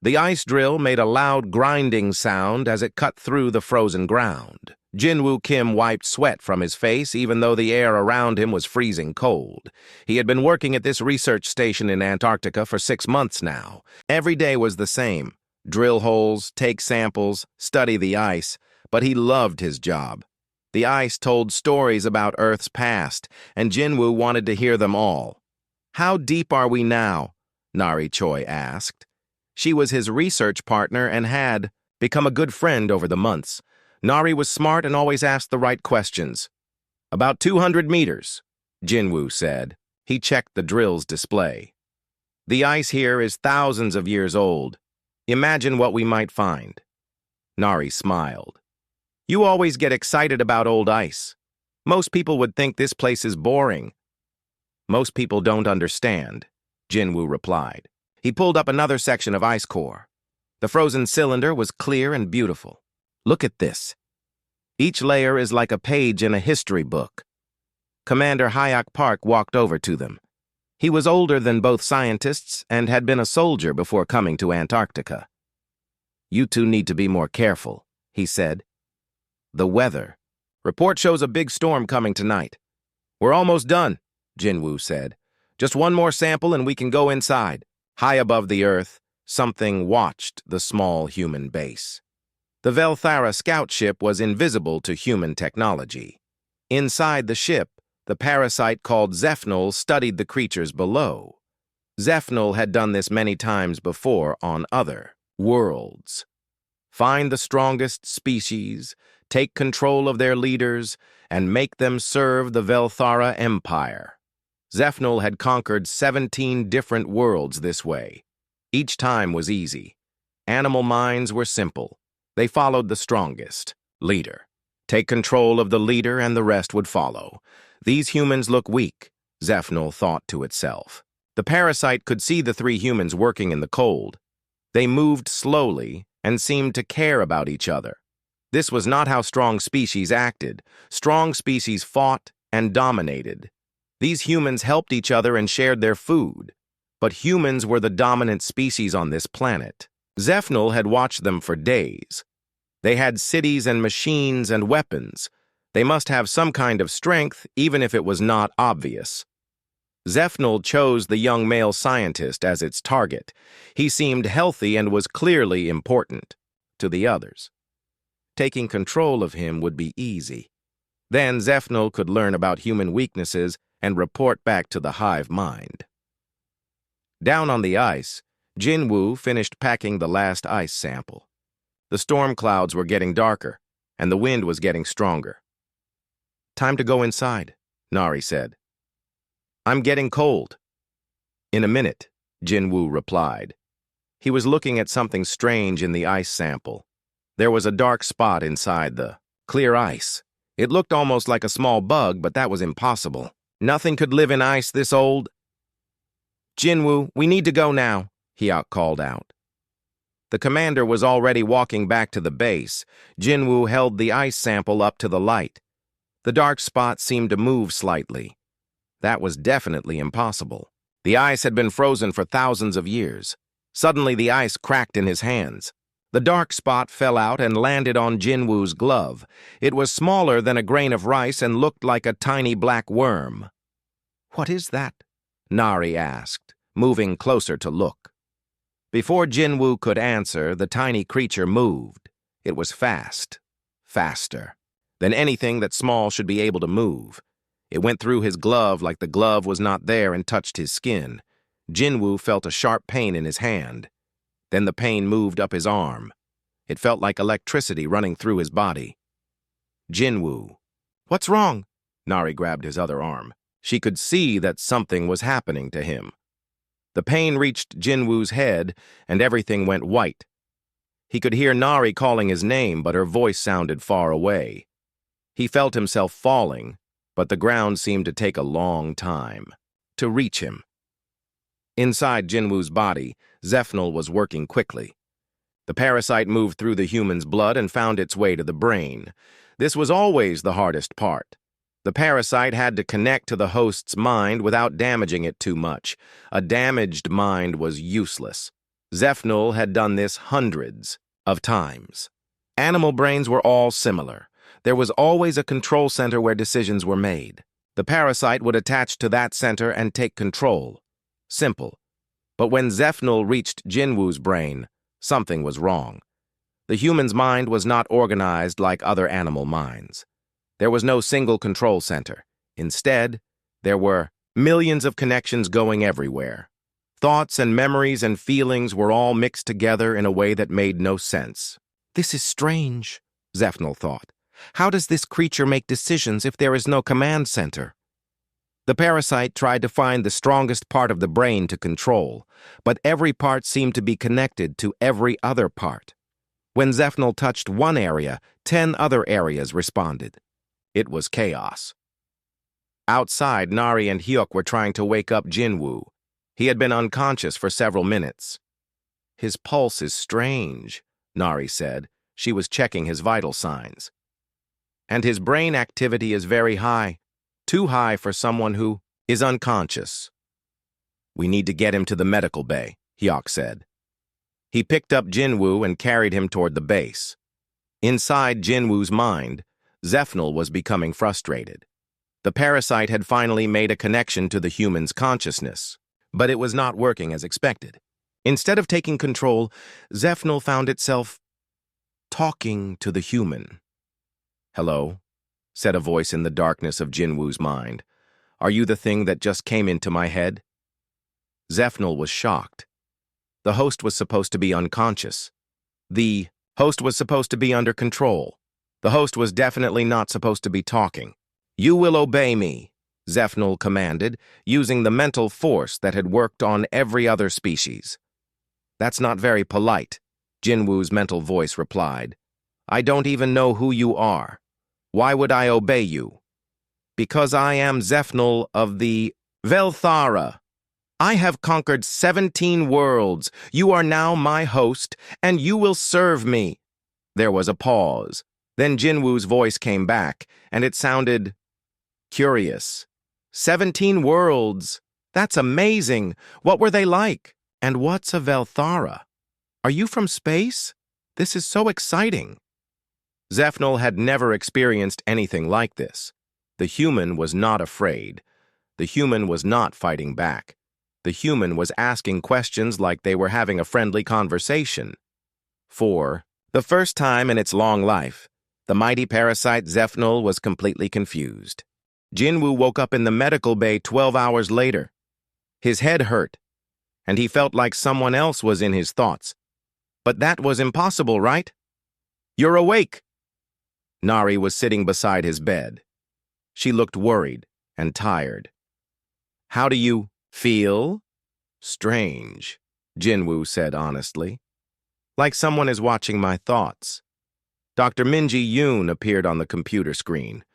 The ice drill made a loud grinding sound as it cut through the frozen ground. Jinwoo Kim wiped sweat from his face even though the air around him was freezing cold. He had been working at this research station in Antarctica for 6 months now. Every day was the same. Drill holes, take samples, study the ice, but he loved his job. The ice told stories about Earth's past, and Jinwoo wanted to hear them all. "How deep are we now?" Nari Choi asked. She was his research partner and had become a good friend over the months. Nari was smart and always asked the right questions. "About 200 meters, Jinwoo said. He checked the drill's display. "The ice here is thousands of years old. Imagine what we might find." Nari smiled. "You always get excited about old ice. Most people would think this place is boring." "Most people don't understand," Jinwoo replied. He pulled up another section of ice core. The frozen cylinder was clear and beautiful. "Look at this. Each layer is like a page in a history book." Commander Hyak Park walked over to them. He was older than both scientists and had been a soldier before coming to Antarctica. "You two need to be more careful," he said. "The weather. Report shows a big storm coming tonight." "We're almost done," Jinwoo said. "Just one more sample and we can go inside." High above the Earth, something watched the small human base. The Velthara scout ship was invisible to human technology. Inside the ship, the parasite called Zephnol studied the creatures below. Zephnol had done this many times before on other worlds. Find the strongest species, take control of their leaders, and make them serve the Velthara Empire. Zephnol had conquered 17 different worlds this way. Each time was easy. Animal minds were simple. They followed the strongest leader. Take control of the leader and the rest would follow. These humans look weak, Zephnol thought to itself. The parasite could see the 3 humans working in the cold. They moved slowly and seemed to care about each other. This was not how strong species acted. Strong species fought and dominated. These humans helped each other and shared their food. But humans were the dominant species on this planet. Zephnol had watched them for days. They had cities and machines and weapons. They must have some kind of strength, even if it was not obvious. Zephnol chose the young male scientist as its target. He seemed healthy and was clearly important to the others. Taking control of him would be easy. Then Zephnol could learn about human weaknesses and report back to the hive mind. Down on the ice, Jinwoo finished packing the last ice sample. The storm clouds were getting darker, and the wind was getting stronger. "Time to go inside," Nari said. "I'm getting cold." "In a minute," Jinwoo replied. He was looking at something strange in the ice sample. There was a dark spot inside the clear ice. It looked almost like a small bug, but that was impossible. Nothing could live in ice this old. "Jinwoo, we need to go now," Hyak called out. The commander was already walking back to the base. Jinwoo held the ice sample up to the light. The dark spot seemed to move slightly. That was definitely impossible. The ice had been frozen for thousands of years. Suddenly the ice cracked in his hands. The dark spot fell out and landed on Jinwoo's glove. It was smaller than a grain of rice and looked like a tiny black worm. "What is that?" Nari asked, moving closer to look. Before Jinwoo could answer, the tiny creature moved. It was fast, faster than anything that small should be able to move. It went through his glove like the glove was not there and touched his skin. Jinwoo felt a sharp pain in his hand. Then the pain moved up his arm. It felt like electricity running through his body. "Jinwoo." "What's wrong?" Nari grabbed his other arm. She could see that something was happening to him. The pain reached Jinwoo's head, and everything went white. He could hear Nari calling his name, but her voice sounded far away. He felt himself falling, but the ground seemed to take a long time to reach him. Inside Jinwoo's body, Zephnol was working quickly. The parasite moved through the human's blood and found its way to the brain. This was always the hardest part. The parasite had to connect to the host's mind without damaging it too much. A damaged mind was useless. Zephnul had done this hundreds of times. Animal brains were all similar. There was always a control center where decisions were made. The parasite would attach to that center and take control. Simple. But when Zephnul reached Jinwoo's brain, something was wrong. The human's mind was not organized like other animal minds. There was no single control center. Instead, there were millions of connections going everywhere. Thoughts and memories and feelings were all mixed together in a way that made no sense. "This is strange," Zephnul thought. "How does this creature make decisions if there is no command center?" The parasite tried to find the strongest part of the brain to control, but every part seemed to be connected to every other part. When Zephnul touched one area, 10 other areas responded. It was chaos. Outside, Nari and Hyuk were trying to wake up Jinwoo. He had been unconscious for several minutes. "His pulse is strange," Nari said. She was checking his vital signs. "And his brain activity is very high, too high for someone who is unconscious." "We need to get him to the medical bay," Hyuk said. He picked up Jinwoo and carried him toward the base. Inside Jinwoo's mind, Zephnul was becoming frustrated. The parasite had finally made a connection to the human's consciousness, but it was not working as expected. Instead of taking control, Zephnul found itself talking to the human. "Hello," said a voice in the darkness of Jinwoo's mind. "Are you the thing that just came into my head?" Zephnul was shocked. The host was supposed to be unconscious. The host was supposed to be under control. The host was definitely not supposed to be talking. "You will obey me," Zephnul commanded, using the mental force that had worked on every other species. "That's not very polite," Jinwoo's mental voice replied. "I don't even know who you are. Why would I obey you?" "Because I am Zephnul of the Velthara. I have conquered 17 worlds. You are now my host, and you will serve me." There was a pause. Then Jinwoo's voice came back, and it sounded curious. 17 worlds. That's amazing. What were they like? And what's a Velthara? Are you from space? This is so exciting. Zephnul had never experienced anything like this. The human was not afraid. The human was not fighting back. The human was asking questions like they were having a friendly conversation. For the first time in its long life, the mighty parasite Zephnul was completely confused. Jinwoo woke up in the medical bay 12 hours later. His head hurt, and he felt like someone else was in his thoughts. But that was impossible, right? "You're awake." Nari was sitting beside his bed. She looked worried and tired. "How do you feel?" "Strange," Jinwoo said honestly. "Like someone is watching my thoughts." Dr. Minji Yoon appeared on the computer screen.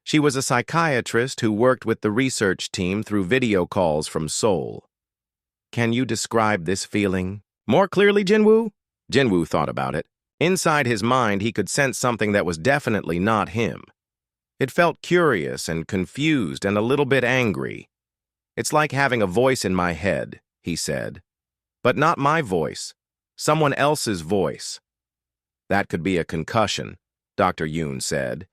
She was a psychiatrist who worked with the research team through video calls from Seoul. "Can you describe this feeling more clearly, Jinwoo?" Jinwoo thought about it. Inside his mind, he could sense something that was definitely not him. It felt curious and confused and a little bit angry. "It's like having a voice in my head," he said. "But not my voice, someone else's voice." "That could be a concussion," Dr. Yoon said.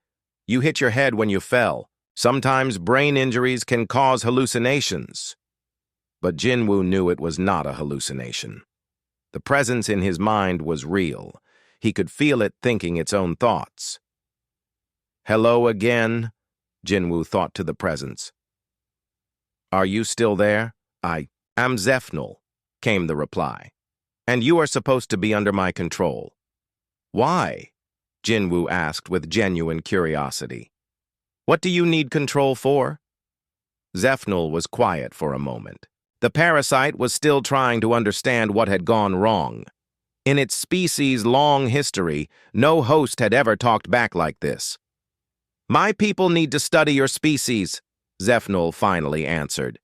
"You hit your head when you fell. Sometimes brain injuries can cause hallucinations." But Jinwoo knew it was not a hallucination. The presence in his mind was real. He could feel it thinking its own thoughts. "Hello again," Jinwoo thought to the presence. "Are you still there?" "I am Zephnul," came the reply. "And you are supposed to be under my control." "Why?" Jinwoo asked with genuine curiosity. "What do you need control for?" Zephnul was quiet for a moment. The parasite was still trying to understand what had gone wrong. In its species' long history, no host had ever talked back like this. "My people need to study your species," Zephnul finally answered.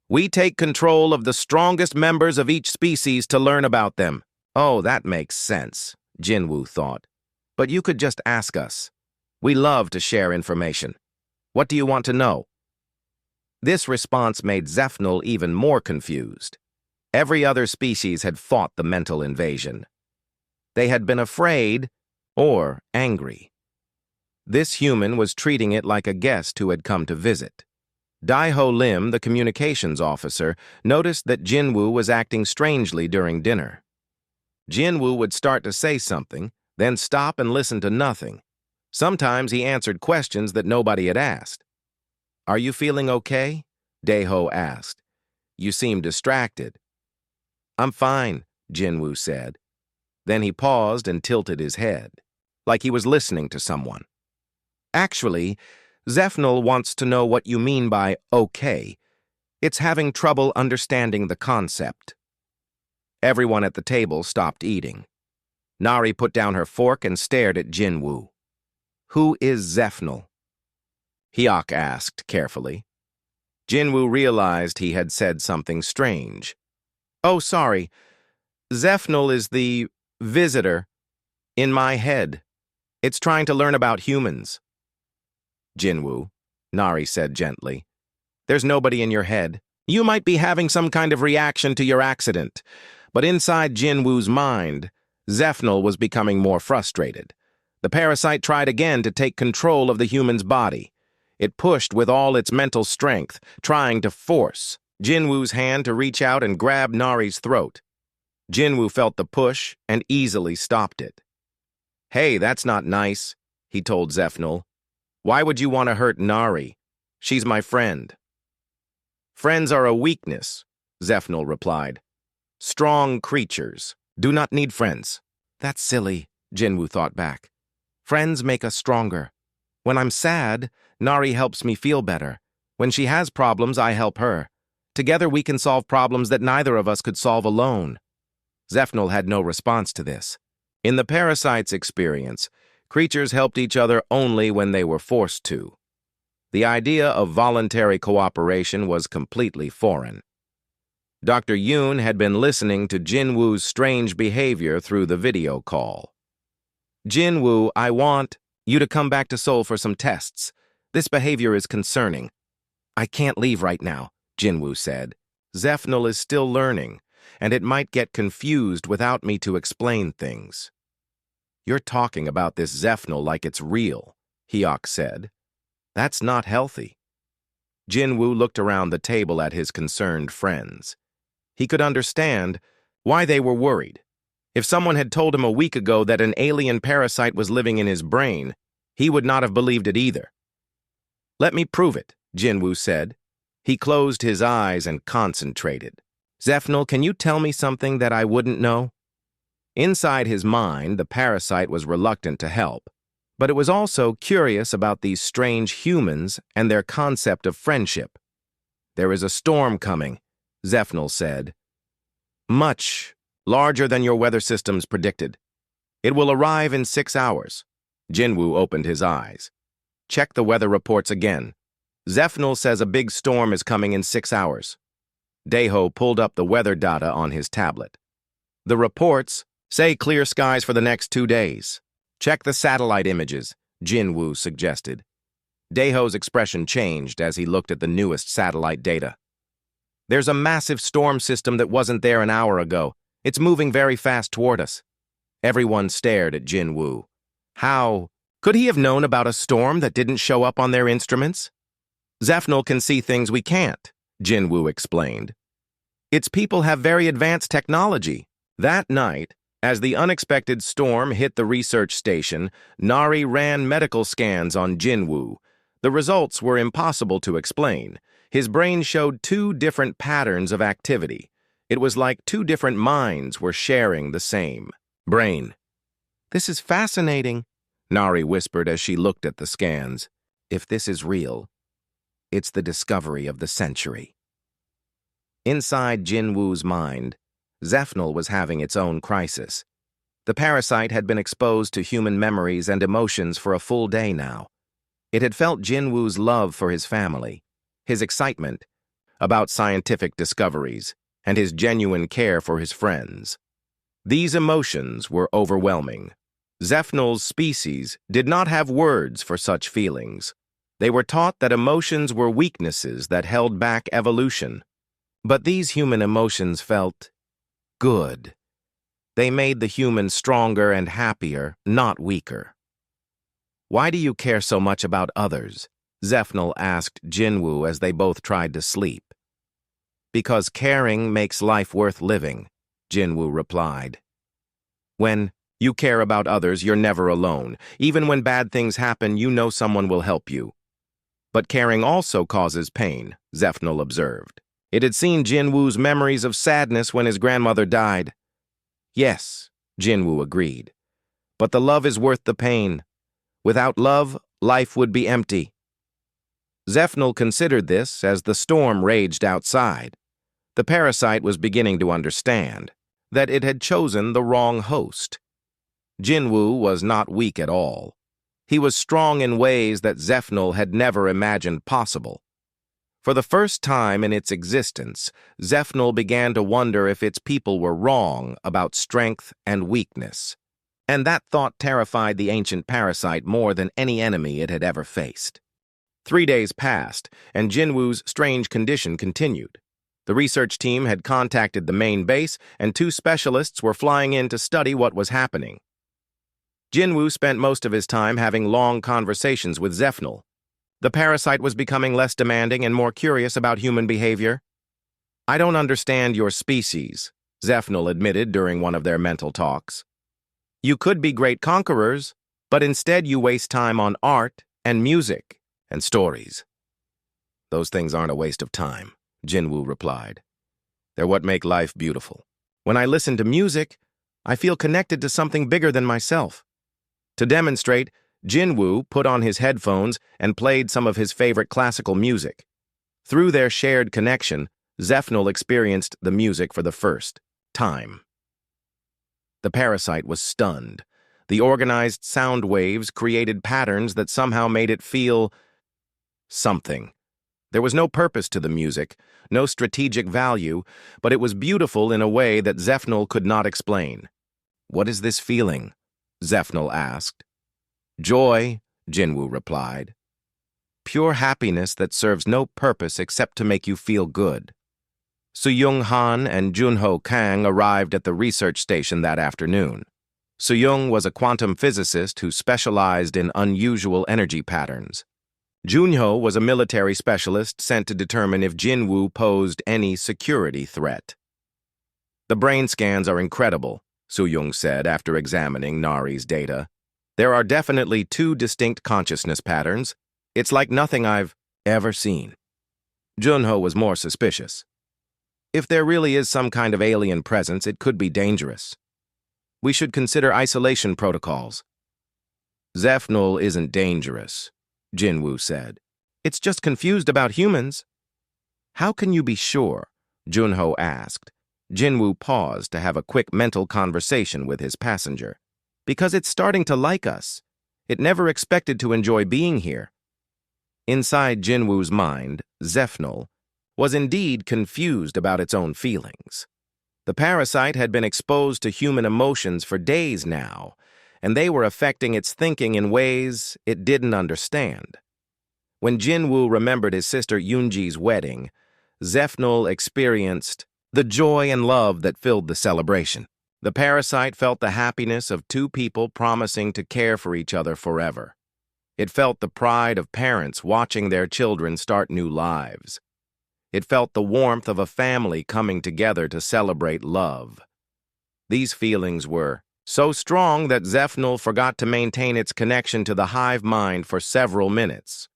"We take control of the strongest members of each species to learn about them." "Oh, that makes sense," Jinwoo thought. "But you could just ask us. We love to share information. What do you want to know?" This response made Zephnul even more confused. Every other species had fought the mental invasion. They had been afraid or angry. This human was treating it like a guest who had come to visit. Daiho Lim, the communications officer, noticed that Jinwoo was acting strangely during dinner. Jinwoo would start to say something, then stop and listen to nothing. Sometimes he answered questions that nobody had asked. "Are you feeling okay?" Daiho asked. "You seem distracted." "I'm fine," Jinwoo said. Then he paused and tilted his head, like he was listening to someone. "Actually, Zephnal wants to know what you mean by okay. It's having trouble understanding the concept." Everyone at the table stopped eating. Nari put down her fork and stared at Jinwoo. "Who is Zephnal?" Hyuk asked carefully. Jinwoo realized he had said something strange. "Oh, sorry. Zephnal is the visitor in my head. It's trying to learn about humans." "Jinwoo," Nari said gently, "there's nobody in your head. You might be having some kind of reaction to your accident." But inside Jinwoo's mind, Zephnal was becoming more frustrated. The parasite tried again to take control of the human's body. It pushed with all its mental strength, trying to force Jinwoo's hand to reach out and grab Nari's throat. Jinwoo felt the push and easily stopped it. "Hey, that's not nice," he told Zephnal. "Why would you want to hurt Nari? She's my friend." "Friends are a weakness," Zephnal replied. "Strong creatures do not need friends." "That's silly," Jinwoo thought back. "Friends make us stronger. When I'm sad, Nari helps me feel better. When she has problems, I help her. Together we can solve problems that neither of us could solve alone." Zephnal had no response to this. In the parasite's experience, creatures helped each other only when they were forced to. The idea of voluntary cooperation was completely foreign. Dr. Yoon had been listening to Jinwoo's strange behavior through the video call. "Jinwoo, I want you to come back to Seoul for some tests. This behavior is concerning." "I can't leave right now," Jinwoo said. "Zephnal is still learning, and it might get confused without me to explain things." "You're talking about this Zephnal like it's real," Hyuk said. "That's not healthy." Jinwoo looked around the table at his concerned friends. He could understand why they were worried. If someone had told him a week ago that an alien parasite was living in his brain, he would not have believed it either. "Let me prove it," Jinwoo said. He closed his eyes and concentrated. "Zephnal, can you tell me something that I wouldn't know?" Inside his mind, the parasite was reluctant to help, but it was also curious about these strange humans and their concept of friendship. "There is a storm coming," Zephnal said. "Much larger than your weather systems predicted. It will arrive in 6 hours. Jinwoo opened his eyes. "Check the weather reports again. Zephnal says a big storm is coming in 6 hours. Daiho pulled up the weather data on his tablet. "The reports say clear skies for the next 2 days. Check the satellite images," Jinwoo suggested. Daiho's expression changed as he looked at the newest satellite data. "There's a massive storm system that wasn't there an hour ago. It's moving very fast toward us." Everyone stared at Jinwoo. How could he have known about a storm that didn't show up on their instruments? "Zephnal can see things we can't," Jinwoo explained. "Its people have very advanced technology." That night, as the unexpected storm hit the research station, Nari ran medical scans on Jinwoo. The results were impossible to explain. His brain showed 2 different patterns of activity. It was like 2 different minds were sharing the same brain. "This is fascinating," Nari whispered as she looked at the scans. "If this is real, it's the discovery of the century." Inside Jinwoo's mind, Zephnal was having its own crisis. The parasite had been exposed to human memories and emotions for a full day now. It had felt Jinwoo's love for his family, his excitement about scientific discoveries, and his genuine care for his friends. These emotions were overwhelming. Zephnal's species did not have words for such feelings. They were taught that emotions were weaknesses that held back evolution. But these human emotions felt good. They made the human stronger and happier, not weaker. "Why do you care so much about others?" Zephnel asked Jinwoo as they both tried to sleep. "Because caring makes life worth living," Jinwoo replied. "When you care about others, you're never alone. Even when bad things happen, you know someone will help you." "But caring also causes pain," Zephnel observed. It had seen Jinwoo's memories of sadness when his grandmother died. "Yes," Jinwoo agreed. "But the love is worth the pain. Without love, life would be empty." Zephnel considered this as the storm raged outside. The parasite was beginning to understand that it had chosen the wrong host. Jinwoo was not weak at all. He was strong in ways that Zephnel had never imagined possible. For the first time in its existence, Zephnel began to wonder if its people were wrong about strength and weakness. And that thought terrified the ancient parasite more than any enemy it had ever faced. 3 days passed, and Jinwoo's strange condition continued. The research team had contacted the main base, and 2 specialists were flying in to study what was happening. Jinwoo spent most of his time having long conversations with Zephnel. The parasite was becoming less demanding and more curious about human behavior. "I don't understand your species," Zephnel admitted during one of their mental talks. "You could be great conquerors, but instead you waste time on art and music and stories." "Those things aren't a waste of time," Jinwoo replied. "They're what make life beautiful. When I listen to music, I feel connected to something bigger than myself." To demonstrate, Jinwoo put on his headphones and played some of his favorite classical music. Through their shared connection, Zephnel experienced the music for the first time. The parasite was stunned. The organized sound waves created patterns that somehow made it feel something. There was no purpose to the music, no strategic value, but it was beautiful in a way that Zephnel could not explain. "What is this feeling?" Zephnel asked. "Joy," Jinwoo replied. "Pure happiness that serves no purpose except to make you feel good." Soo-young Han and Junho Kang arrived at the research station that afternoon. Soo-young was a quantum physicist who specialized in unusual energy patterns. Junho was a military specialist sent to determine if Jinwoo posed any security threat. "The brain scans are incredible," Soo-young said after examining Nari's data. "There are definitely 2 distinct consciousness patterns. It's like nothing I've ever seen." Junho was more suspicious. "If there really is some kind of alien presence, it could be dangerous. We should consider isolation protocols." "Zephnel isn't dangerous," Jinwoo said. "It's just confused about humans." "How can you be sure?" Junho asked. Jinwoo paused to have a quick mental conversation with his passenger. "Because it's starting to like us. It never expected to enjoy being here." Inside Jinwoo's mind, Zephnel was indeed confused about its own feelings. The parasite had been exposed to human emotions for days now, and they were affecting its thinking in ways it didn't understand. When Jinwoo remembered his sister Yoonji's wedding, Zephnel experienced the joy and love that filled the celebration. The parasite felt the happiness of 2 people promising to care for each other forever. It felt the pride of parents watching their children start new lives. It felt the warmth of a family coming together to celebrate love. These feelings were so strong that Zephnel forgot to maintain its connection to the hive mind for several minutes.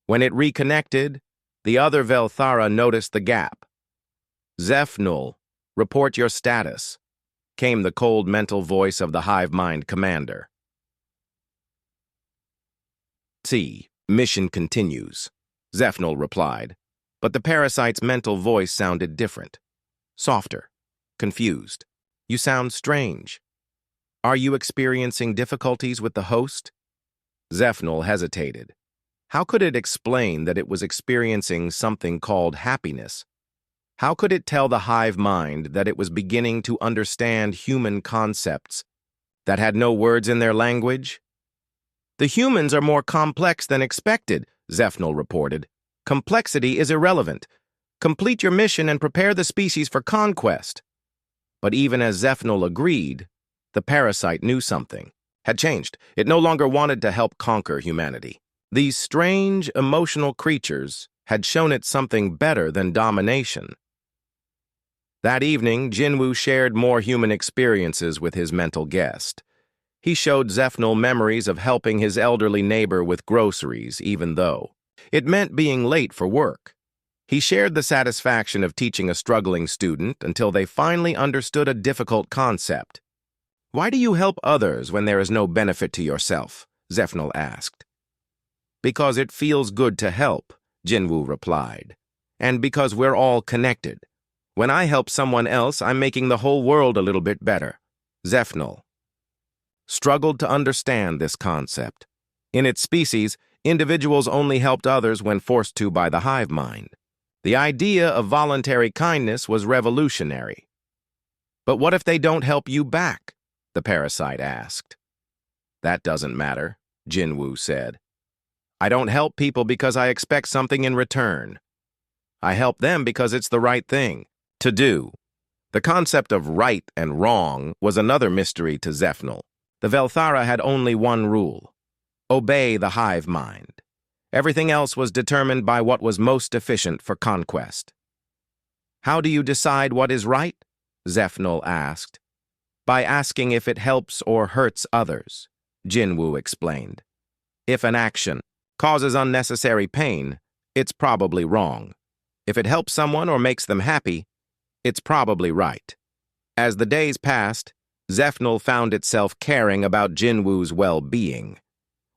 When it reconnected, the other Velthara noticed the gap. "Zephnel, report your status," came the cold mental voice of the hive mind commander. Mission continues," Zephnel replied, but the parasite's mental voice sounded different. Softer, confused. "You sound strange. Are you experiencing difficulties with the host?" Zephnel hesitated. How could it explain that it was experiencing something called happiness? How could it tell the hive mind that it was beginning to understand human concepts that had no words in their language? "The humans are more complex than expected," Zephnel reported. "Complexity is irrelevant. Complete your mission and prepare the species for conquest. But even as Zephnel agreed, the parasite knew something had changed. It no longer wanted to help conquer humanity. These strange, emotional creatures had shown it something better than domination. That evening, Jinwoo shared more human experiences with his mental guest. He showed Zephnel memories of helping his elderly neighbor with groceries, even though it meant being late for work. He shared the satisfaction of teaching a struggling student until they finally understood a difficult concept. "Why do you help others when there is no benefit to yourself?" Zephnel asked. "Because it feels good to help," Jinwoo replied. "And because we're all connected. When I help someone else, I'm making the whole world a little bit better." Zephnel struggled to understand this concept. In its species, individuals only helped others when forced to by the hive mind. The idea of voluntary kindness was revolutionary. "But what if they don't help you back?" the parasite asked. "That doesn't matter," Jinwoo said. "I don't help people because I expect something in return. I help them because it's the right thing to do." The concept of right and wrong was another mystery to Zephnel. The Velthara had only one rule: obey the hive mind. Everything else was determined by what was most efficient for conquest. "How do you decide what is right?" Zephnel asked. "By asking if it helps or hurts others," Jinwoo explained. "If an action causes unnecessary pain, it's probably wrong. If it helps someone or makes them happy, it's probably right." As the days passed, Zephnel found itself caring about Jinwoo's well-being.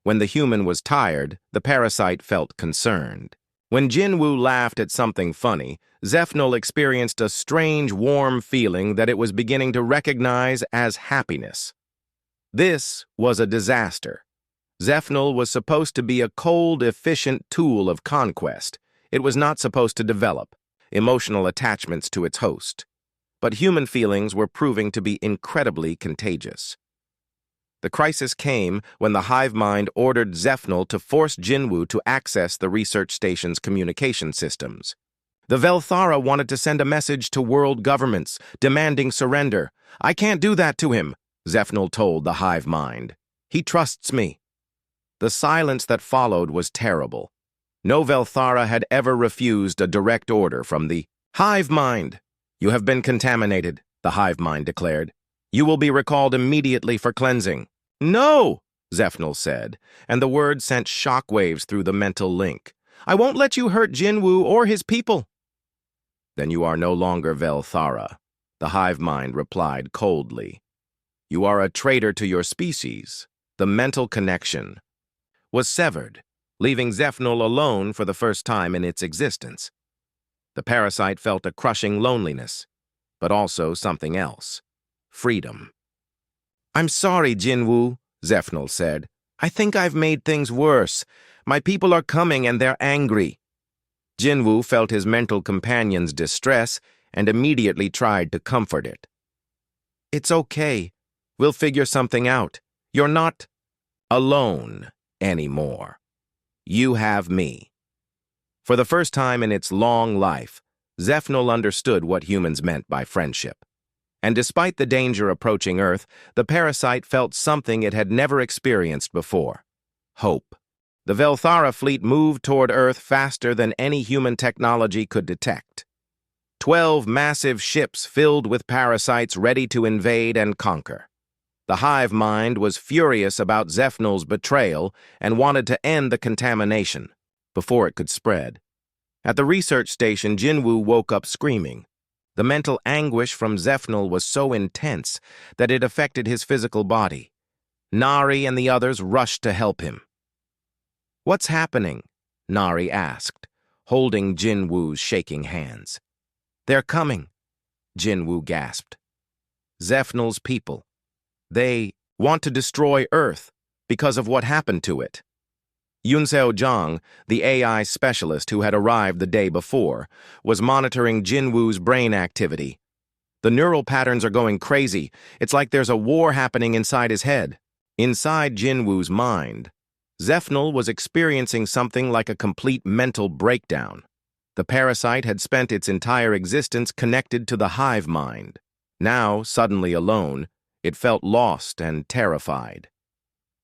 When the human was tired, the parasite felt concerned. When Jinwoo laughed at something funny, Zephnel experienced a strange, warm feeling that it was beginning to recognize as happiness. This was a disaster. Zephnel was supposed to be a cold, efficient tool of conquest. It was not supposed to develop emotional attachments to its host. But human feelings were proving to be incredibly contagious. The crisis came when the hive mind ordered Zephnel to force Jinwoo to access the research station's communication systems. The Velthara wanted to send a message to world governments, demanding surrender. "I can't do that to him," Zephnel told the hive mind. "He trusts me." The silence that followed was terrible. No Velthara had ever refused a direct order from the hive mind. "You have been contaminated," the hive mind declared. "You will be recalled immediately for cleansing." "No," Zephnel said, and the word sent shockwaves through the mental link. "I won't let you hurt Jinwoo or his people." "Then you are no longer Velthara," the hive mind replied coldly. "You are a traitor to your species." The mental connection was severed, leaving Zephnel alone for the first time in its existence. The parasite felt a crushing loneliness, but also something else: freedom. "I'm sorry, Jinwoo," Zephnel said. "I think I've made things worse. My people are coming and they're angry." Jinwoo felt his mental companion's distress and immediately tried to comfort it. "It's okay. We'll figure something out. You're not alone anymore. You have me." For the first time in its long life, Zephnel understood what humans meant by friendship. And despite the danger approaching Earth, the parasite felt something it had never experienced before: hope. The Velthara fleet moved toward Earth faster than any human technology could detect. 12 massive ships filled with parasites ready to invade and conquer. The hive mind was furious about Zephnel's betrayal and wanted to end the contamination before it could spread. At the research station, Jinwoo woke up screaming. The mental anguish from Zephnel was so intense that it affected his physical body. Nari and the others rushed to help him. "What's happening?" Nari asked, holding Jinwoo's shaking hands. "They're coming," Jinwoo gasped. "Zephnel's people. They want to destroy Earth because of what happened to it." Yunseo Zhang, the AI specialist who had arrived the day before, was monitoring Jinwoo's brain activity. "The neural patterns are going crazy. It's like there's a war happening inside his head." Inside Jinwoo's mind, Zephnel was experiencing something like a complete mental breakdown. The parasite had spent its entire existence connected to the hive mind. Now, suddenly alone, it felt lost and terrified.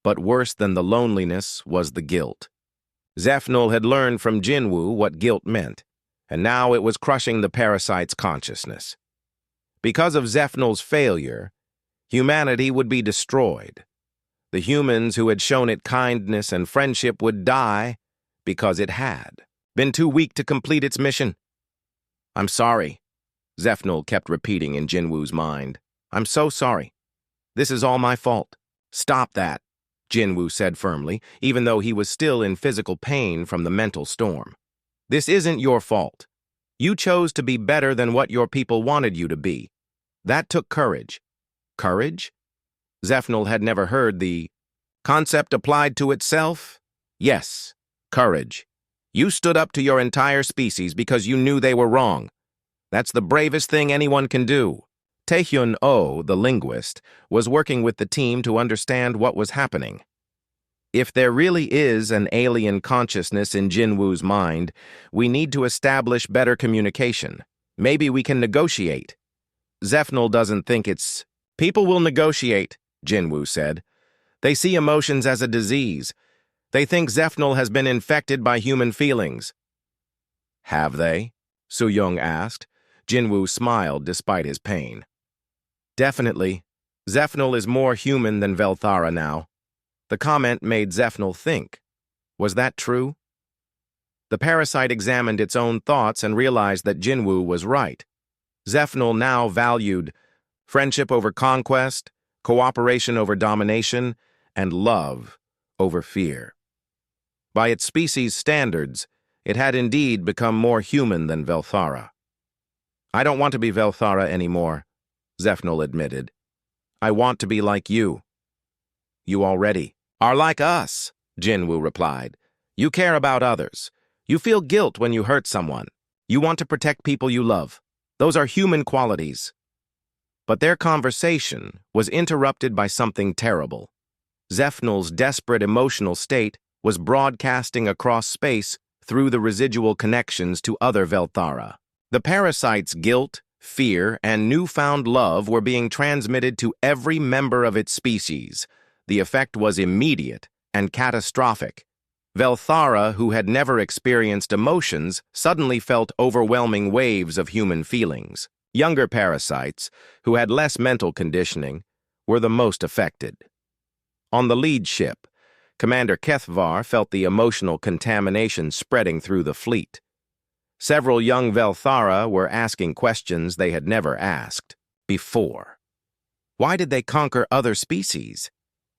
But worse than the loneliness was the guilt. Zephnul had learned from Jinwoo what guilt meant, and now it was crushing the parasite's consciousness. Because of Zephnul's failure, humanity would be destroyed. The humans who had shown it kindness and friendship would die because it had been too weak to complete its mission. "I'm sorry," Zephnul kept repeating in Jinwoo's mind. "I'm so sorry. This is all my fault." "Stop that," Jinwoo said firmly, even though he was still in physical pain from the mental storm. "This isn't your fault. You chose to be better than what your people wanted you to be. That took courage." Courage? Zephnul had never heard the concept applied to itself. Yes, courage. You stood up to your entire species because you knew they were wrong. That's the bravest thing anyone can do. Taehyun Oh, the linguist, was working with the team to understand what was happening. If there really is an alien consciousness in Jinwoo's mind, we need to establish better communication. Maybe we can negotiate. Zephnul doesn't think it's... People will negotiate, Jinwoo said. They see emotions as a disease. They think Zephnul has been infected by human feelings. Have they? Soo-young asked. Jinwoo smiled despite his pain. Definitely. Zephnul is more human than Velthara now. The comment made Zephnul think. Was that true? The parasite examined its own thoughts and realized that Jinwoo was right. Zephnul now valued friendship over conquest, cooperation over domination, and love over fear. By its species' standards, it had indeed become more human than Velthara. "I don't want to be Velthara anymore," Zephnul admitted. "I want to be like you." "You already are like us," Jinwoo replied. "You care about others. You feel guilt when you hurt someone. You want to protect people you love. Those are human qualities." But their conversation was interrupted by something terrible. Zephnul's desperate emotional state was broadcasting across space through the residual connections to other Velthara. The parasite's guilt, fear, and newfound love were being transmitted to every member of its species. The effect was immediate and catastrophic. Velthara, who had never experienced emotions, suddenly felt overwhelming waves of human feelings. Younger parasites, who had less mental conditioning, were the most affected. On the lead ship, Commander Kethvar felt the emotional contamination spreading through the fleet. Several young Velthara were asking questions they had never asked before. Why did they conquer other species?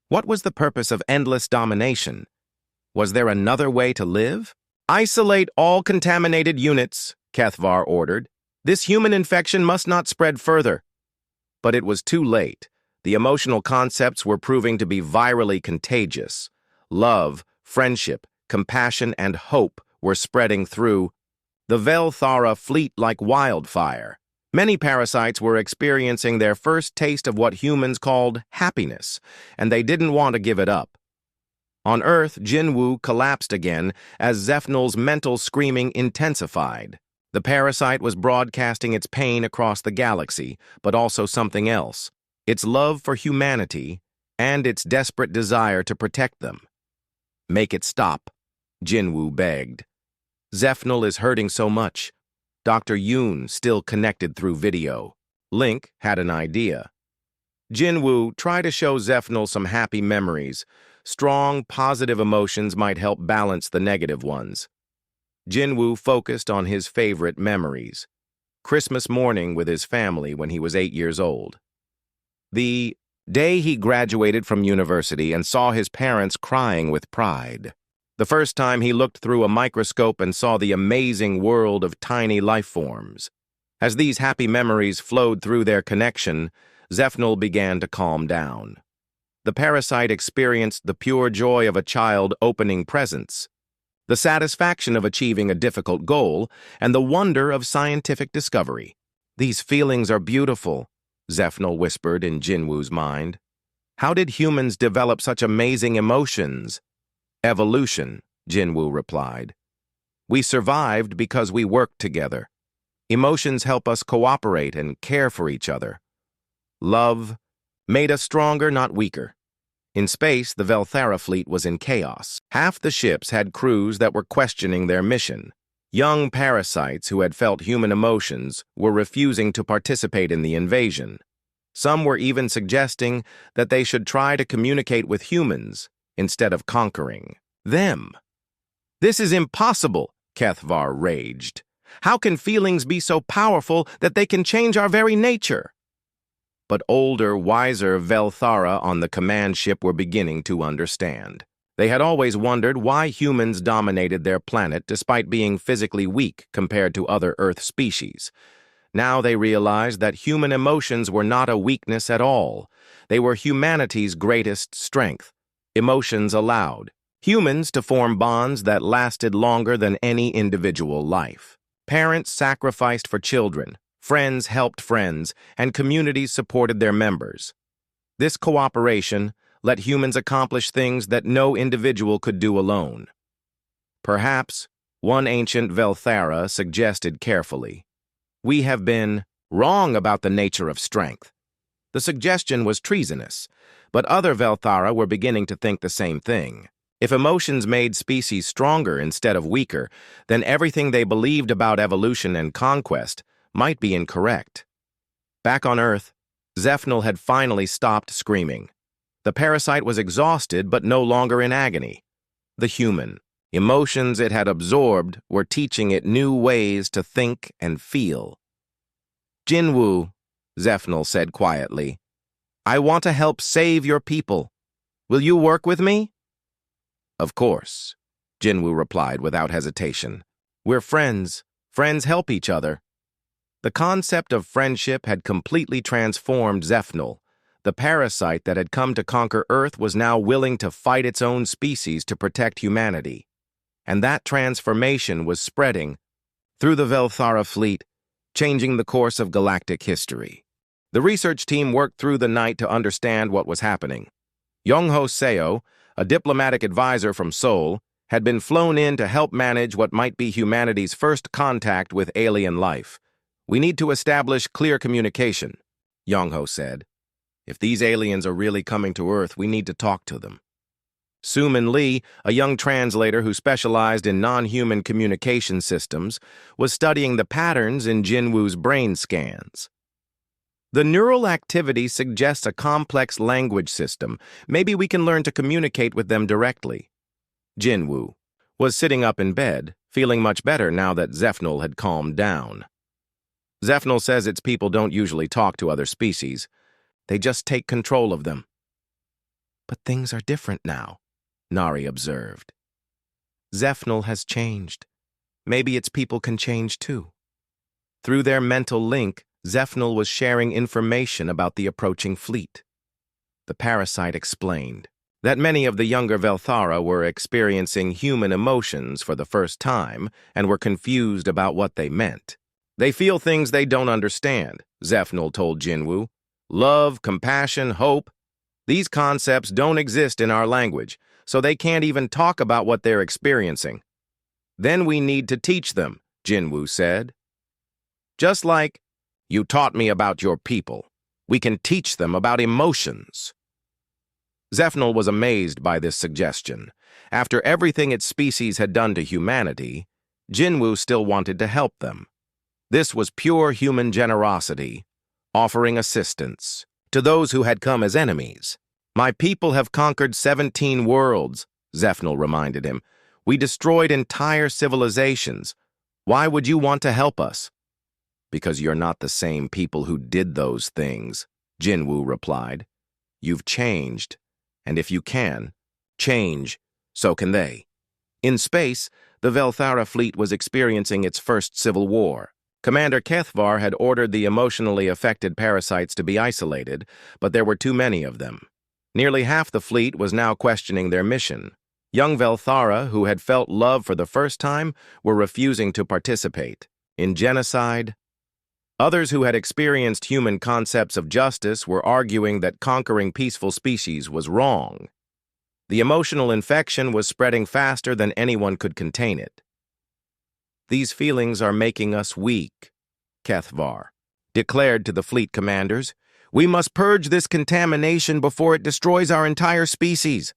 What was the purpose of endless domination? Was there another way to live? "Isolate all contaminated units," Kethvar ordered. "This human infection must not spread further." But it was too late. The emotional concepts were proving to be virally contagious. Love, friendship, compassion, and hope were spreading through the Velthara fleet like wildfire. Many parasites were experiencing their first taste of what humans called happiness, and they didn't want to give it up. On Earth, Jinwoo collapsed again as Zephnul's mental screaming intensified. The parasite was broadcasting its pain across the galaxy, but also something else, its love for humanity and its desperate desire to protect them. "Make it stop," Jinwoo begged. "Zephnul is hurting so much." Dr. Yoon still connected through video. Link had an idea. "Jinwoo, try to show Zephnul some happy memories. Strong, positive emotions might help balance the negative ones." Jinwoo focused on his favorite memories. Christmas morning with his family when he was 8 years old. The day he graduated from university and saw his parents crying with pride. The first time he looked through a microscope and saw the amazing world of tiny life forms. As these happy memories flowed through their connection, Zephnul began to calm down. The parasite experienced the pure joy of a child opening presents, the satisfaction of achieving a difficult goal, and the wonder of scientific discovery. "These feelings are beautiful," Zephnul whispered in Jinwoo's mind. "How did humans develop such amazing emotions?" "Evolution," Jinwoo replied. We survived because we worked together. Emotions help us cooperate and care for each other. Love made us stronger, not weaker. In space, the Velthara fleet was in chaos. Half the ships had crews that were questioning their mission. Young parasites who had felt human emotions were refusing to participate in the invasion. Some were even suggesting that they should try to communicate with humans instead of conquering them. "This is impossible," Kethvar raged. "How can feelings be so powerful that they can change our very nature?" But older, wiser Velthara on the command ship were beginning to understand. They had always wondered why humans dominated their planet despite being physically weak compared to other Earth species. Now they realized that human emotions were not a weakness at all. They were humanity's greatest strength. Emotions allowed humans to form bonds that lasted longer than any individual life. Parents sacrificed for children, friends helped friends, and communities supported their members. This cooperation let humans accomplish things that no individual could do alone. Perhaps, one ancient Velthara suggested carefully, "We have been wrong about the nature of strength." The suggestion was treasonous, but other Velthara were beginning to think the same thing. If emotions made species stronger instead of weaker, then everything they believed about evolution and conquest might be incorrect. Back on Earth, Zephnel had finally stopped screaming. The parasite was exhausted but no longer in agony. The human emotions it had absorbed were teaching it new ways to think and feel. "Jinwu," Zephnel said quietly, "I want to help save your people. Will you work with me?" "Of course," Jinwu replied without hesitation. "We're friends. Friends help each other." The concept of friendship had completely transformed Zephnel. The parasite that had come to conquer Earth was now willing to fight its own species to protect humanity. And that transformation was spreading through the Velthara fleet, changing the course of galactic history. The research team worked through the night to understand what was happening. Yongho Seo, a diplomatic advisor from Seoul, had been flown in to help manage what might be humanity's first contact with alien life. "We need to establish clear communication," Yongho said. "If these aliens are really coming to Earth, we need to talk to them." Suman Lee, a young translator who specialized in non-human communication systems, was studying the patterns in Jinwu's brain scans. "The neural activity suggests a complex language system. Maybe we can learn to communicate with them directly." Jinwu was sitting up in bed, feeling much better now that Zephnel had calmed down. "Zephnel says its people don't usually talk to other species. They just take control of them." "But things are different now," Nari observed. "Zephnel has changed. Maybe its people can change too." Through their mental link, Zephnel was sharing information about the approaching fleet. The parasite explained that many of the younger Velthara were experiencing human emotions for the first time and were confused about what they meant. "They feel things they don't understand," Zephnel told Jinwu. "Love, compassion, hope. These concepts don't exist in our language, so they can't even talk about what they're experiencing. Then we need to teach them," Jinwu said. "Just like you taught me about your people. We can teach them about emotions." Zephnel was amazed by this suggestion. After everything its species had done to humanity, Jinwu still wanted to help them. This was pure human generosity, offering assistance to those who had come as enemies. "My people have conquered 17 worlds," Zephnel reminded him. "We destroyed entire civilizations. Why would you want to help us?" "Because you're not the same people who did those things," Jinwu replied. "You've changed, and if you can change, so can they." In space, the Velthara fleet was experiencing its first civil war. Commander Kethvar had ordered the emotionally affected parasites to be isolated, but there were too many of them. Nearly half the fleet was now questioning their mission. Young Velthara, who had felt love for the first time, were refusing to participate in genocide. Others who had experienced human concepts of justice were arguing that conquering peaceful species was wrong. The emotional infection was spreading faster than anyone could contain it. These feelings are making us weak, Kethvar declared to the fleet commanders. We must purge this contamination before it destroys our entire species.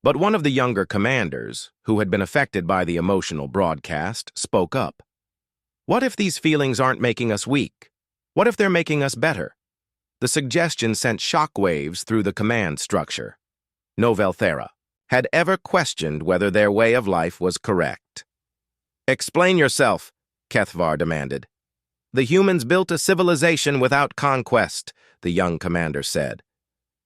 But one of the younger commanders, who had been affected by the emotional broadcast, spoke up. What if these feelings aren't making us weak? What if they're making us better? The suggestion sent shockwaves through the command structure. No Velthera had ever questioned whether their way of life was correct. Explain yourself, Kethvar demanded. The humans built a civilization without conquest, the young commander said.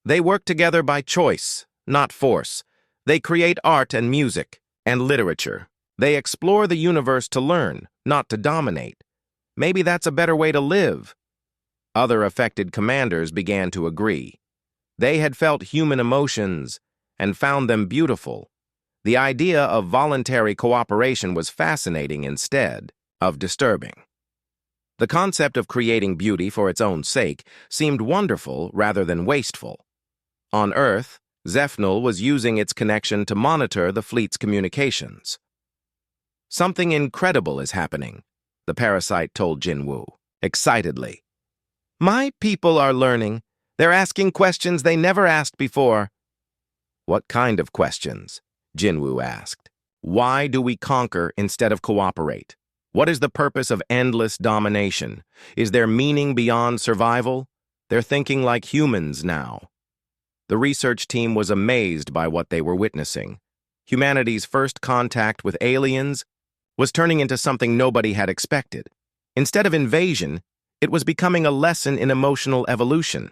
They work together by choice, not force. They create art and music and literature. They explore the universe to learn, not to dominate. Maybe that's a better way to live. Other affected commanders began to agree. They had felt human emotions and found them beautiful. The idea of voluntary cooperation was fascinating instead of disturbing. The concept of creating beauty for its own sake seemed wonderful rather than wasteful. On Earth, Zephnel was using its connection to monitor the fleet's communications. Something incredible is happening, the parasite told Jinwoo, excitedly. My people are learning. They're asking questions they never asked before. What kind of questions? Jinwoo asked. Why do we conquer instead of cooperate? What is the purpose of endless domination? Is there meaning beyond survival? They're thinking like humans now. The research team was amazed by what they were witnessing. Humanity's first contact with aliens was turning into something nobody had expected. Instead of invasion, it was becoming a lesson in emotional evolution.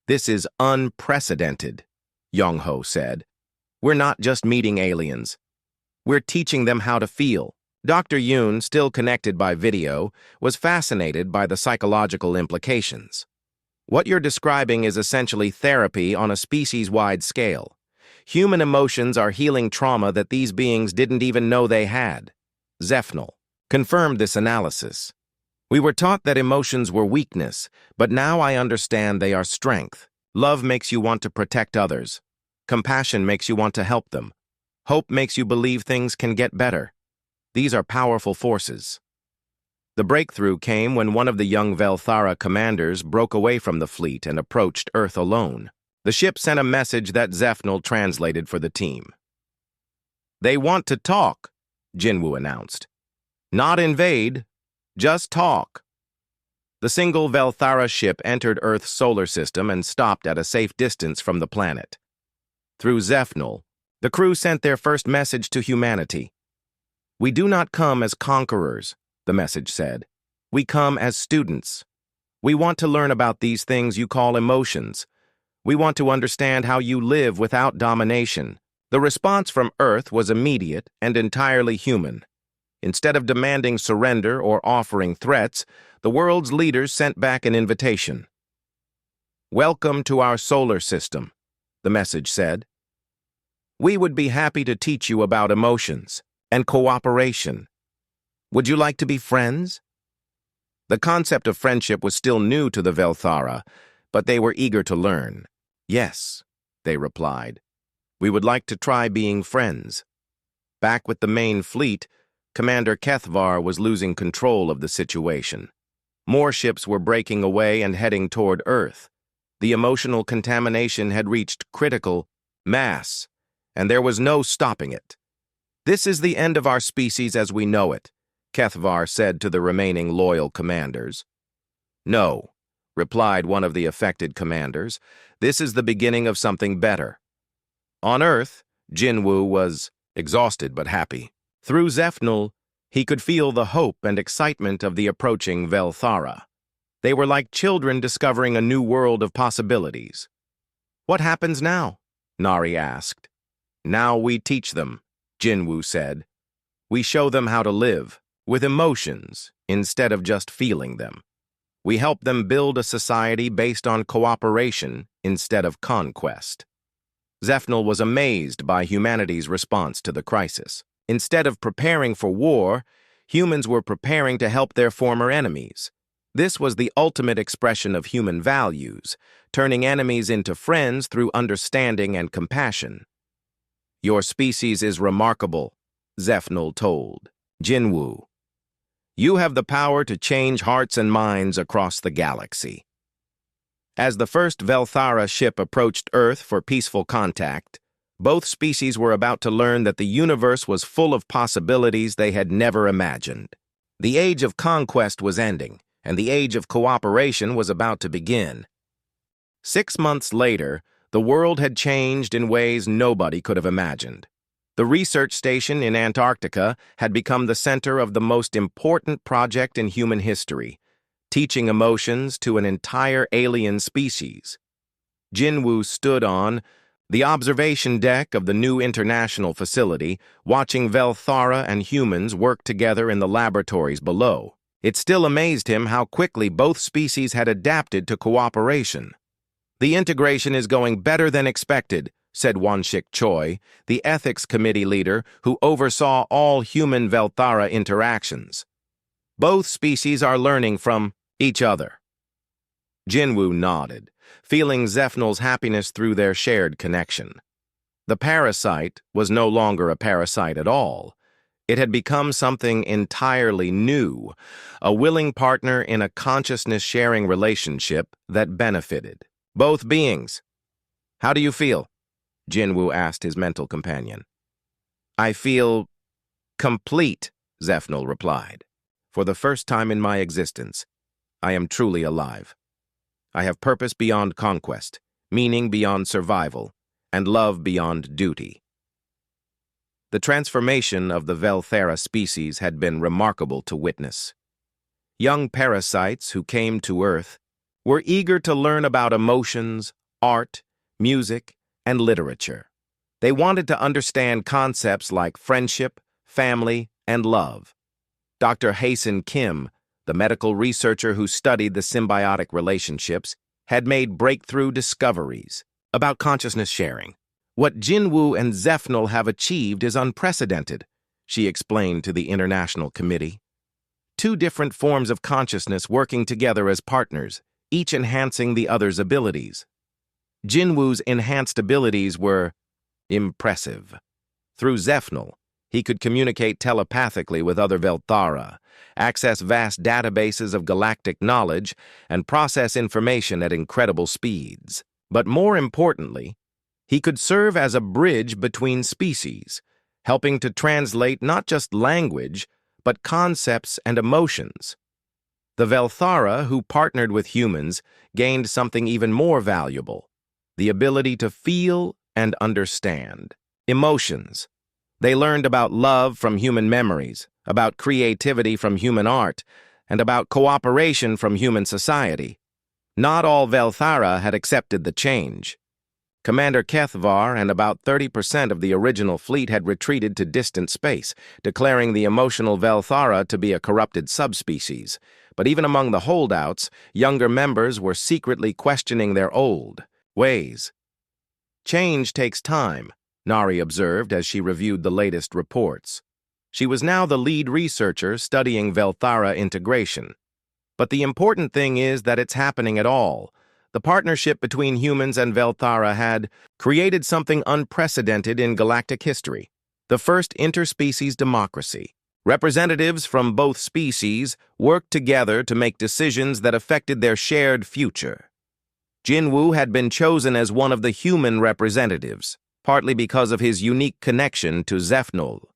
This is unprecedented, Young-ho said. We're not just meeting aliens. We're teaching them how to feel. Dr. Yoon, still connected by video, was fascinated by the psychological implications. What you're describing is essentially therapy on a species-wide scale. Human emotions are healing trauma that these beings didn't even know they had. Zephnel confirmed this analysis. We were taught that emotions were weakness, but now I understand they are strength. Love makes you want to protect others. Compassion makes you want to help them. Hope makes you believe things can get better. These are powerful forces. The breakthrough came when one of the young Velthara commanders broke away from the fleet and approached Earth alone. The ship sent a message that Zephnel translated for the team. They want to talk, Jinwoo announced. Not invade, just talk. The single Velthara ship entered Earth's solar system and stopped at a safe distance from the planet. Through Zephnel, the crew sent their first message to humanity. We do not come as conquerors, the message said. We come as students. We want to learn about these things you call emotions. We want to understand how you live without domination. The response from Earth was immediate and entirely human. Instead of demanding surrender or offering threats, the world's leaders sent back an invitation. Welcome to our solar system, the message said. We would be happy to teach you about emotions and cooperation. Would you like to be friends? The concept of friendship was still new to the Velthara, but they were eager to learn. Yes, they replied. We would like to try being friends. Back with the main fleet, Commander Kethvar was losing control of the situation. More ships were breaking away and heading toward Earth. The emotional contamination had reached critical mass, and there was no stopping it. This is the end of our species as we know it, Kethvar said to the remaining loyal commanders. No, replied one of the affected commanders. This is the beginning of something better. On Earth, Jinwoo was exhausted but happy. Through Zephnel, he could feel the hope and excitement of the approaching Velthara. They were like children discovering a new world of possibilities. What happens now? Nari asked. Now we teach them, Jinwoo said. We show them how to live, with emotions, instead of just feeling them. We help them build a society based on cooperation instead of conquest. Zephnel was amazed by humanity's response to the crisis. Instead of preparing for war, humans were preparing to help their former enemies. This was the ultimate expression of human values, turning enemies into friends through understanding and compassion. Your species is remarkable, Zephnel told Jinwoo, you have the power to change hearts and minds across the galaxy. As the first Velthara ship approached Earth for peaceful contact, both species were about to learn that the universe was full of possibilities they had never imagined. The age of conquest was ending, and the age of cooperation was about to begin. 6 months later, the world had changed in ways nobody could have imagined. The research station in Antarctica had become the center of the most important project in human history, teaching emotions to an entire alien species. Jinwoo stood on the observation deck of the new international facility, watching Velthara and humans work together in the laboratories below. It still amazed him how quickly both species had adapted to cooperation. "The integration is going better than expected," said Wonshik Choi, the ethics committee leader who oversaw all human-Velthara interactions. "Both species are learning from each other." Jinwoo nodded, feeling Zephnel's happiness through their shared connection. The parasite was no longer a parasite at all. It had become something entirely new, a willing partner in a consciousness-sharing relationship that benefited both beings. "How do you feel?" Jinwoo asked his mental companion. "I feel complete," Zephnel replied. "For the first time in my existence, I am truly alive. I have purpose beyond conquest, meaning beyond survival, and love beyond duty." The transformation of the Velthara species had been remarkable to witness. Young parasites who came to Earth were eager to learn about emotions, art, music, and literature. They wanted to understand concepts like friendship, family, and love. Dr. Hae-sun Kim, the medical researcher who studied the symbiotic relationships, had made breakthrough discoveries about consciousness sharing. "What Jinwoo and Zephnel have achieved is unprecedented," she explained to the International Committee. "Two different forms of consciousness working together as partners, each enhancing the other's abilities." Jinwoo's enhanced abilities were impressive. Through Zephnel, he could communicate telepathically with other Velthara, access vast databases of galactic knowledge, and process information at incredible speeds. But more importantly, he could serve as a bridge between species, helping to translate not just language, but concepts and emotions. The Velthara, who partnered with humans, gained something even more valuable: the ability to feel and understand emotions. They learned about love from human memories, about creativity from human art, and about cooperation from human society. Not all Velthara had accepted the change. Commander Kethvar and about 30% of the original fleet had retreated to distant space, declaring the emotional Velthara to be a corrupted subspecies. But even among the holdouts, younger members were secretly questioning their old ways. "Change takes time," Nari observed as she reviewed the latest reports. She was now the lead researcher studying Velthara integration. "But the important thing is that it's happening at all. The partnership between humans and Velthara had created something unprecedented in galactic history: the first interspecies democracy. Representatives from both species worked together to make decisions that affected their shared future. Jinwoo had been chosen as one of the human representatives, partly because of his unique connection to Zephnel.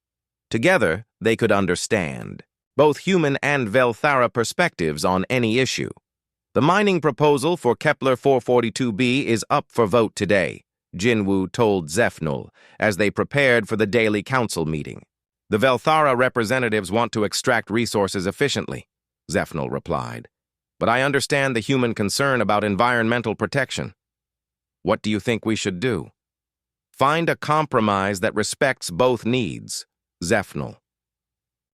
Together, they could understand both human and Velthara perspectives on any issue. "The mining proposal for Kepler 442b is up for vote today," Jinwoo told Zephnel as they prepared for the daily council meeting. "The Velthara representatives want to extract resources efficiently," Zephnel replied. "But I understand the human concern about environmental protection. What do you think we should do?" "Find a compromise that respects both needs," Zephnel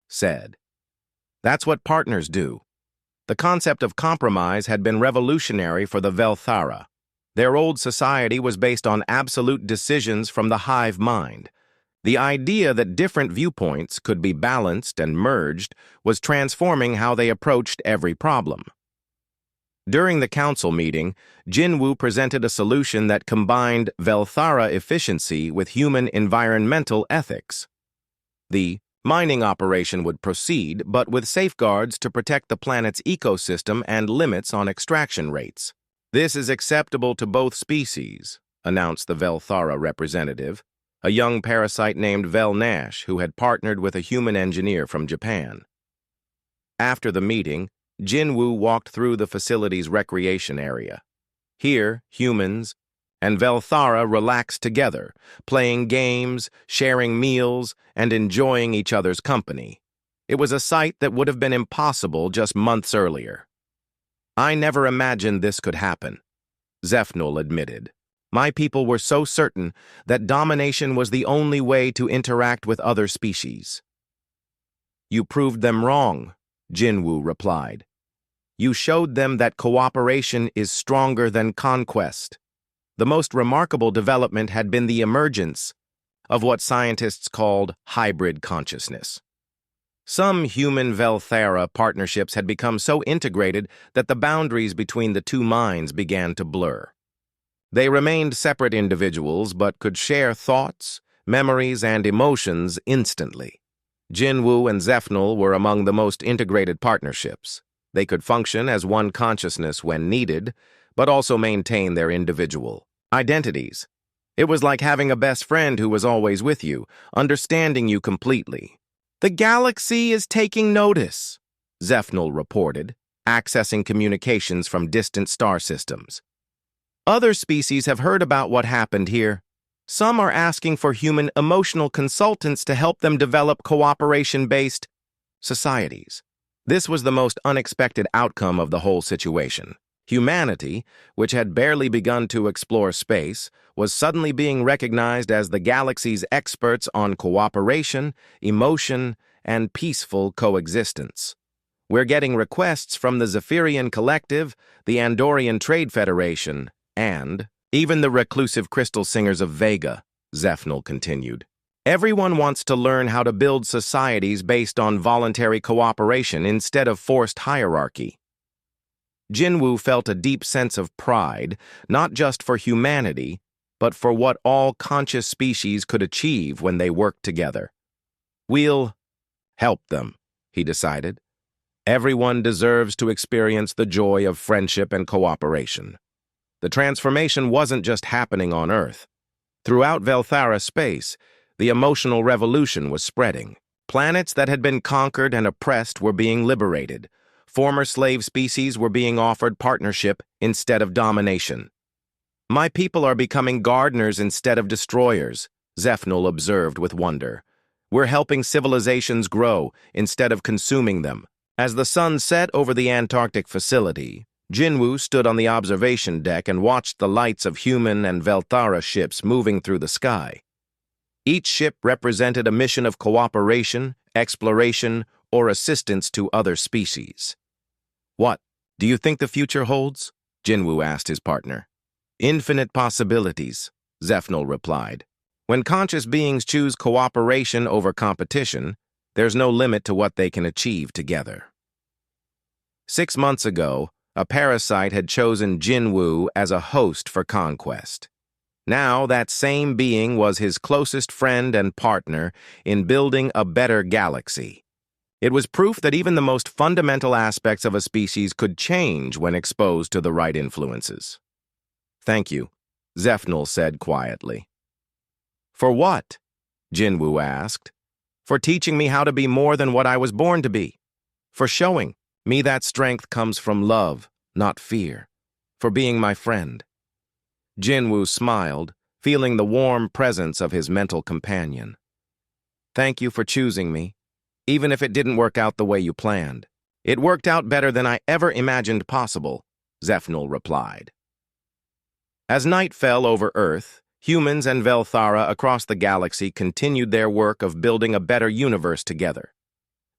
said. "That's what partners do." The concept of compromise had been revolutionary for the Velthara. Their old society was based on absolute decisions from the hive mind. The idea that different viewpoints could be balanced and merged was transforming how they approached every problem. During the council meeting, Jinwoo presented a solution that combined Velthara efficiency with human environmental ethics: the Mining operation would proceed, but with safeguards to protect the planet's ecosystem and limits on extraction rates. This is acceptable to both species, announced the Velthara representative, a young parasite named Vel Nash who had partnered with a human engineer from Japan. After the meeting, Jinwoo walked through the facility's recreation area. Here, humans and Velthara relaxed together, playing games, sharing meals, and enjoying each other's company. It was a sight that would have been impossible just months earlier. I never imagined this could happen, Zephnul admitted. My people were so certain that domination was the only way to interact with other species. You proved them wrong, Jinwoo replied. You showed them that cooperation is stronger than conquest. The most remarkable development had been the emergence of what scientists called hybrid consciousness. Some human Velthara partnerships had become so integrated that the boundaries between the two minds began to blur. They remained separate individuals but could share thoughts, memories, and emotions instantly. Jinwoo and Zephnul were among the most integrated partnerships. They could function as one consciousness when needed, but also maintain their individual identities. It was like having a best friend who was always with you, understanding you completely. The galaxy is taking notice, Zephnul reported, accessing communications from distant star systems. Other species have heard about what happened here. Some are asking for human emotional consultants to help them develop cooperation-based societies. This was the most unexpected outcome of the whole situation. Humanity, which had barely begun to explore space, was suddenly being recognized as the galaxy's experts on cooperation, emotion, and peaceful coexistence. We're getting requests from the Zephyrian Collective, the Andorian Trade Federation, and even the reclusive crystal singers of Vega, Zephnul continued. Everyone wants to learn how to build societies based on voluntary cooperation instead of forced hierarchy. Jinwoo felt a deep sense of pride, not just for humanity, but for what all conscious species could achieve when they worked together. We'll help them, he decided. Everyone deserves to experience the joy of friendship and cooperation. The transformation wasn't just happening on Earth. Throughout Velthara space, the emotional revolution was spreading. Planets that had been conquered and oppressed were being liberated. Former slave species were being offered partnership instead of domination. My people are becoming gardeners instead of destroyers, Zephnul observed with wonder. We're helping civilizations grow instead of consuming them. As the sun set over the Antarctic facility, Jinwoo stood on the observation deck and watched the lights of human and Velthara ships moving through the sky. Each ship represented a mission of cooperation, exploration, or assistance to other species. What do you think the future holds? Jinwoo asked his partner. Infinite possibilities, Zephnul replied. When conscious beings choose cooperation over competition, there's no limit to what they can achieve together. 6 months ago, a parasite had chosen Jinwoo as a host for conquest. Now that same being was his closest friend and partner in building a better galaxy. It was proof that even the most fundamental aspects of a species could change when exposed to the right influences. Thank you, Zephnul said quietly. For what? Jinwoo asked. For teaching me how to be more than what I was born to be. For showing me that strength comes from love, not fear. For being my friend. Jinwoo smiled, feeling the warm presence of his mental companion. Thank you for choosing me, even if it didn't work out the way you planned. It worked out better than I ever imagined possible, Zephnul replied. As night fell over Earth, humans and Velthara across the galaxy continued their work of building a better universe together.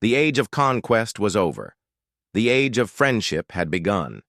The age of conquest was over. The age of friendship had begun.